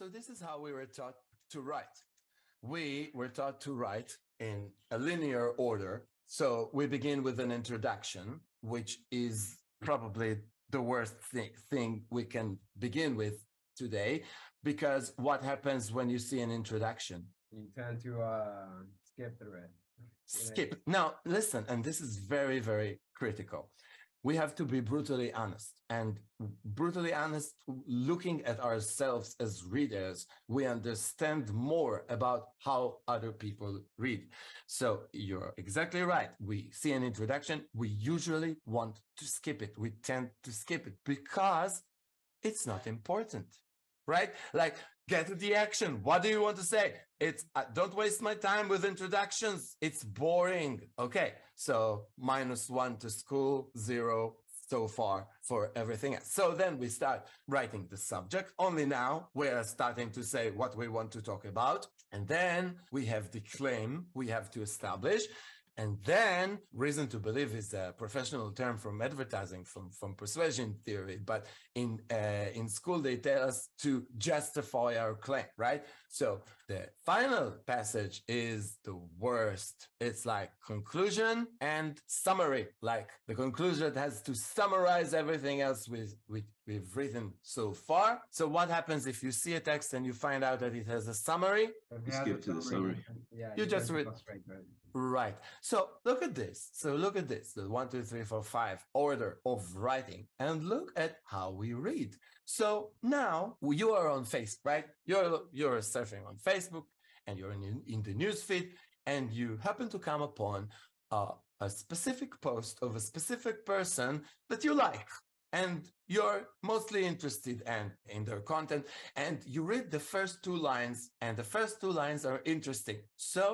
So this is how we were taught to write. We were taught to write in a linear order. So we begin with an introduction, which is probably the worst thing we can begin with today, because what happens when you see an introduction? You tend to skip through it. Skip. Now, listen, and this is very, very critical. We have to be brutally honest, and brutally honest, looking at ourselves as readers, we understand more about how other people read. So you're exactly right. We see an introduction. We usually want to skip it. We tend to skip it because it's not important, right? Like, get to the action. What do you want to say? It's don't waste my time with introductions. It's boring. Okay, so -1 to school, 0 so far for everything else. So then we start writing the subject. Only now we are starting to say what we want to talk about. And then we have the claim we have to establish. And then reason to believe is a professional term from advertising, from persuasion theory. But in school, they tell us to justify our claim, right? So the final passage is the worst. It's like conclusion and summary. Like the conclusion has to summarize everything else we've written so far. So what happens if you see a text and you find out that it has a summary? You skip to the summary. Yeah, You just read. Straight to it. Right. So look at this. So look at this, the 1, 2, 3, 4, 5 order of writing, and look at how we read. So now you are on Facebook, right? You're surfing on Facebook and you're in the newsfeed, and you happen to come upon a specific post of a specific person that you like, and you're mostly interested in their content, and you read the first 2 lines, and the first 2 lines are interesting. So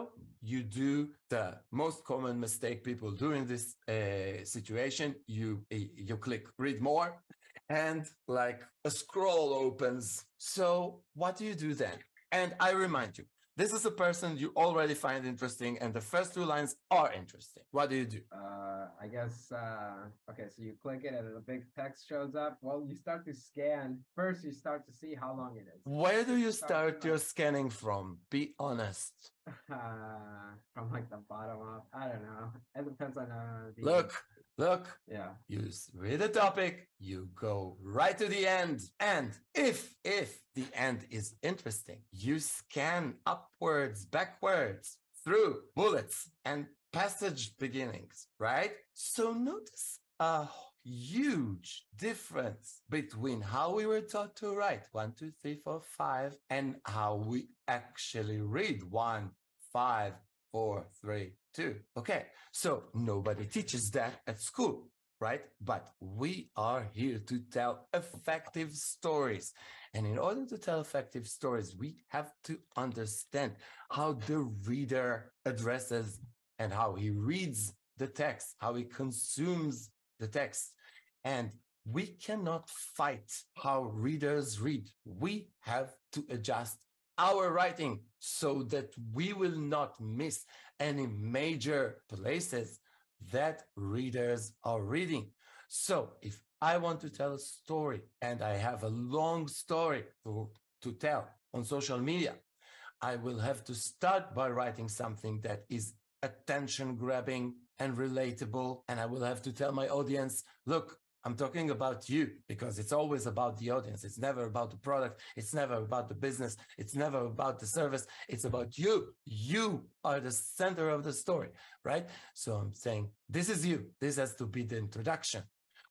you do the most common mistake people do in this situation. You click read more, and like a scroll opens. So what do you do then? And I remind you, this is a person you already find interesting, and the first 2 lines are interesting. What do you do? I guess, okay, so you click it and a big text shows up. Well, you start to scan. First, you start to see how long it is. Where do you start your scanning from? Be honest. From like the bottom up. I don't know. It depends on Look. Yeah. You read the topic, you go right to the end. And if the end is interesting, you scan upwards, backwards, through bullets and passage beginnings, right? So notice a huge difference between how we were taught to write 1, 2, 3, 4, 5 and how we actually read 1, 5, 4, 3, 2. Okay, so nobody teaches that at school, right? But we are here to tell effective stories. And in order to tell effective stories, we have to understand how the reader addresses and how he reads the text, how he consumes the text. And we cannot fight how readers read. We have to adjust our writing so that we will not miss any major places that readers are reading. So if I want to tell a story and I have a long story to tell on social media, I will have to start by writing something that is attention grabbing and relatable. And I will have to tell my audience, look, I'm talking about you, because it's always about the audience. It's never about the product. It's never about the business. It's never about the service. It's about you. You are the center of the story, right? So I'm saying, this is you. This has to be the introduction,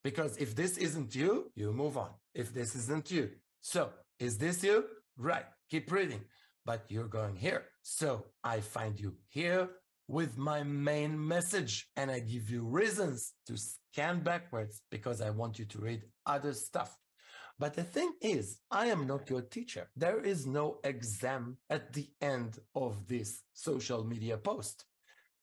because if this isn't you, you move on. If this isn't you, so is this you? Right. Keep reading, but you're going here. So I find you here with my main message, and I give you reasons to scan backwards because I want you to read other stuff. But the thing is, I am not your teacher. There is no exam at the end of this social media post,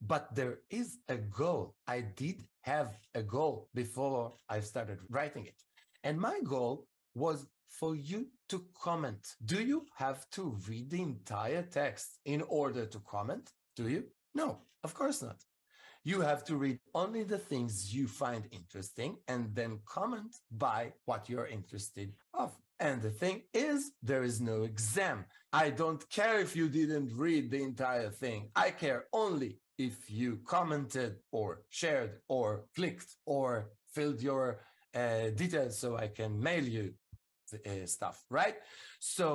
but there is a goal. I did have a goal before I started writing it. And my goal was for you to comment. Do you have to read the entire text in order to comment? Do you? No, of course not. You have to read only the things you find interesting and then comment by what you're interested of. And the thing is, there is no exam. I don't care if you didn't read the entire thing. I care only if you commented or shared or clicked or filled your details so I can mail you stuff, right? So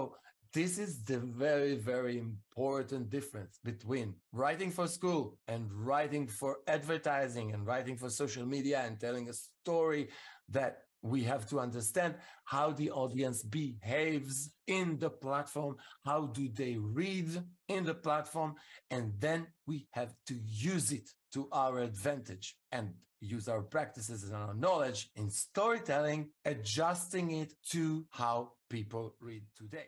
this is the very, very important difference between writing for school and writing for advertising and writing for social media and telling a story that we have to understand how the audience behaves in the platform, how do they read in the platform, and then we have to use it to our advantage and use our practices and our knowledge in storytelling, adjusting it to how people read today.